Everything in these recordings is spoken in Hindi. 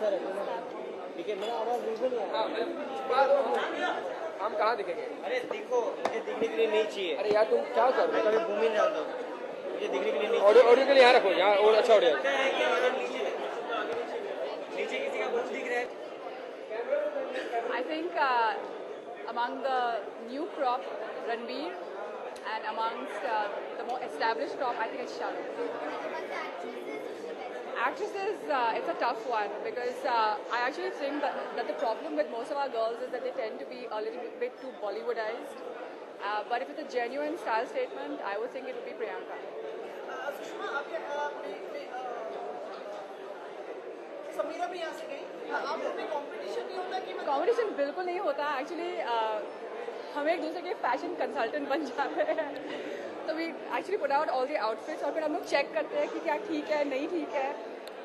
ठीक है, मेरा आवाज बिल्कुल नहीं आ रहा। हम कहाँ दिखेंगे? अरे दिखो, मुझे दिखने के लिए नहीं चाहिए। अरे यार तुम क्या कर रहे मैं कभी घूम ही नहीं रहा हूँ, मुझे दिखने के लिए नहीं हो? ऑडियो के लिए यहाँ रखो, यहाँ और अच्छा ऑडियो। नीचे किसी का कुछ दिख रहा है? I think among the new crop, Ranveer, and amongst the more established crop, I think it's Shah Rukh. Actresses, it's a tough one because I actually think that the problem with most of our girls is that they tend to be a little bit too Bollywoodized. But if it's a genuine style statement, I would think it would be Priyanka. Sushma Samira भी यहाँ से गई, आप लोग में कंपटीशन नहीं होता कि कंपटीशन बिल्कुल नहीं होता एक्चुअली। हम एक दूसरे के फैशन कंसल्टेंट बन जाते हैं, तो we actually put out all the outfits और फिर हम लोग चेक करते हैं कि क्या ठीक है नहीं ठीक है।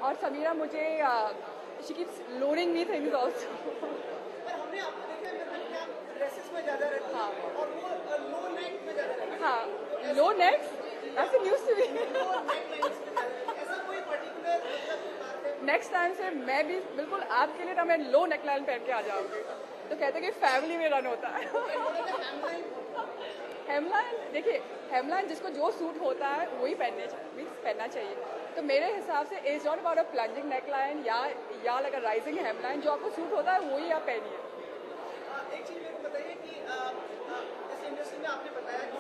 और समीरा मुझे she keeps loading me things also. पर हमने आपको देखा है कि आप ड्रेसेस में ज़्यादा रहती हैं और वो लो नेक में ज़्यादा रहती हैं। हाँ, low necks, that's news to me. Low neck lines में ज़्यादा रहती हैं। ऐसा कोई पर्टिकुलर बात है? नेक्स्ट टाइम से मैं भी बिल्कुल आपके लिए ना मैं लो नेकलाइन पहन के आ जाऊंगी। तो कहते हैं कि फैमिली में रन होता है। हेमलाइन, देखिए हेमलाइन जिसको जो सूट होता है वही पहनना चाहिए। तो मेरे हिसाब से it's not about a plunging neckline या लाइक अ राइजिंग हेमलाइन, जो आपको सूट होता है वही आप पहनिए। एक चीज़ मेरे को बताइए कि इस इंडस्ट्री में आपने बताया कि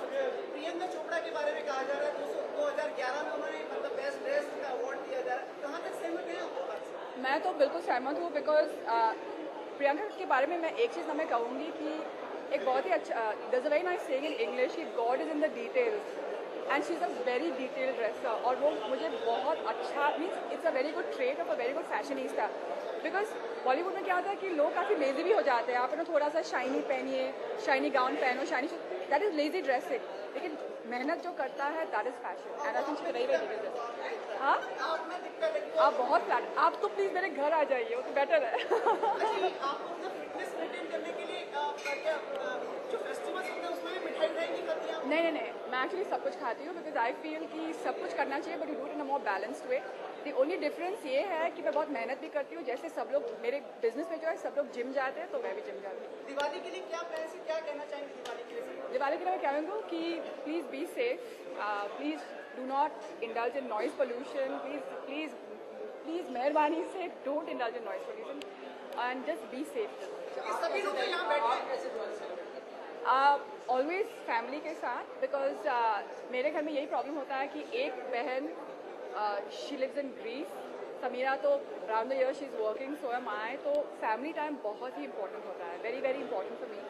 प्रियंका चोपड़ा के बारे में कहा जा रहा है 2011 में उन्होंने मतलब बेस्ट ड्रेस का अवार्ड दिया जा रहा है, कहाँ तक सहमत हैं आप? मैं तो बिल्कुल सहमत हूँ बिकॉज प्रियंका के बारे में मैं एक चीज़ ना मैं कहूँगी कि एक बहुत ही अच्छा there is a very nice saying in English कि God is in the details and she is a very detailed dresser. और वो मुझे बहुत अच्छा means it's a very good trait of a very good fashionista. Because Bollywood में क्या होता है कि लोग काफ़ी लेजी भी हो जाते हैं। आप ना थोड़ा सा शाइनी पहनिए, शाइनी गाउन पहनो, shiny that is lazy dressing. लेकिन मेहनत जो करता है that is fashion and I think she very very detailed. हाँ, आप बहुत फ्लैट, आप तो प्लीज़ मेरे घर आ जाइए, वो तो बेटर है। आपको अपना फिटनेस मेंटेन करने के लिए क्या जो फेस्टिवल्स होते हैं उसमें भी मिठाई नहीं करती हैं? नहीं, मैं एक्चुअली सब कुछ खाती हूँ बिकॉज आई फील कि सब कुछ करना चाहिए but you do it in a more balanced way. The only difference ये है कि मैं बहुत मेहनत भी करती हूँ। जैसे सब लोग मेरे बिजनेस में जो है सब लोग जिम जाते हैं तो मैं भी जिम जाती हूँ। दिवाली के लिए क्या प्लान है, क्या कहना चाहेंगे दिवाली के लिए? दिवाली के लिए मैं कहूँगा कि please be safe, please do not indulge in noise pollution, please मेहरबानी से don't indulge in noise pollution and just be safe. सभी लोग यहाँ बैठे ऑलवेज फैमिली के साथ बिकॉज मेरे घर में यही प्रॉब्लम होता है कि एक बहन she lives in Greece, Sameera तो round the year she is working, so am I. तो फैमिली टाइम बहुत ही इंपॉर्टेंट होता है, very very important for me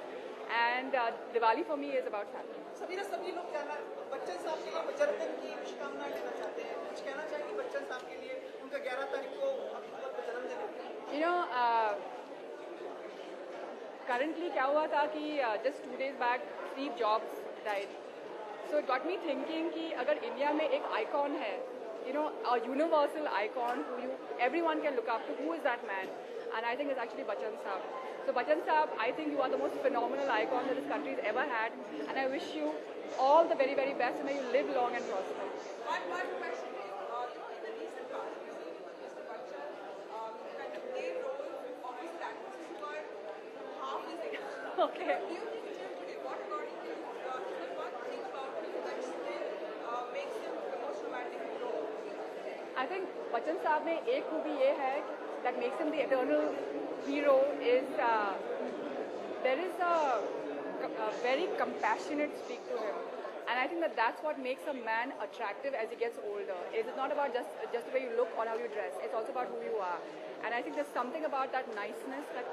and Diwali for me is about family. सभी लोग क्या बच्चन साहब के लिए जन्मदिन की शुभकामनाएं देना चाहते हैं, कुछ कहना चाहेंगे बच्चन साहब के लिए? उनका 11 तारीख को जन्मदिन है। यू नो करंटली क्या हुआ था कि just 2 days back Steve jobs died, so it got me thinking कि अगर इंडिया में एक आइकॉन है, you know, a universal icon who everyone can look up to, who is that man? And I think it's actually Bachchan Saab. So Bachchan Saab, I think you are the most phenomenal icon that this country has ever had, and I wish you all the very very best and may you live long and prosper. One question is, in the recent past, we've seen Mr. Bachchan kind of play roles opposite actresses who are half his age. Okay. Do you think still today, what according to you, is the one thing about him that still makes him the most romantic role? I think Bachchan Saab में एक खूबी ये है that makes him the eternal hero is there is a very compassionate streak to him, and I think that that's what makes a man attractive as he gets older. It is not about just the way you look or how you dress. It's also about who you are, and I think there's something about that niceness that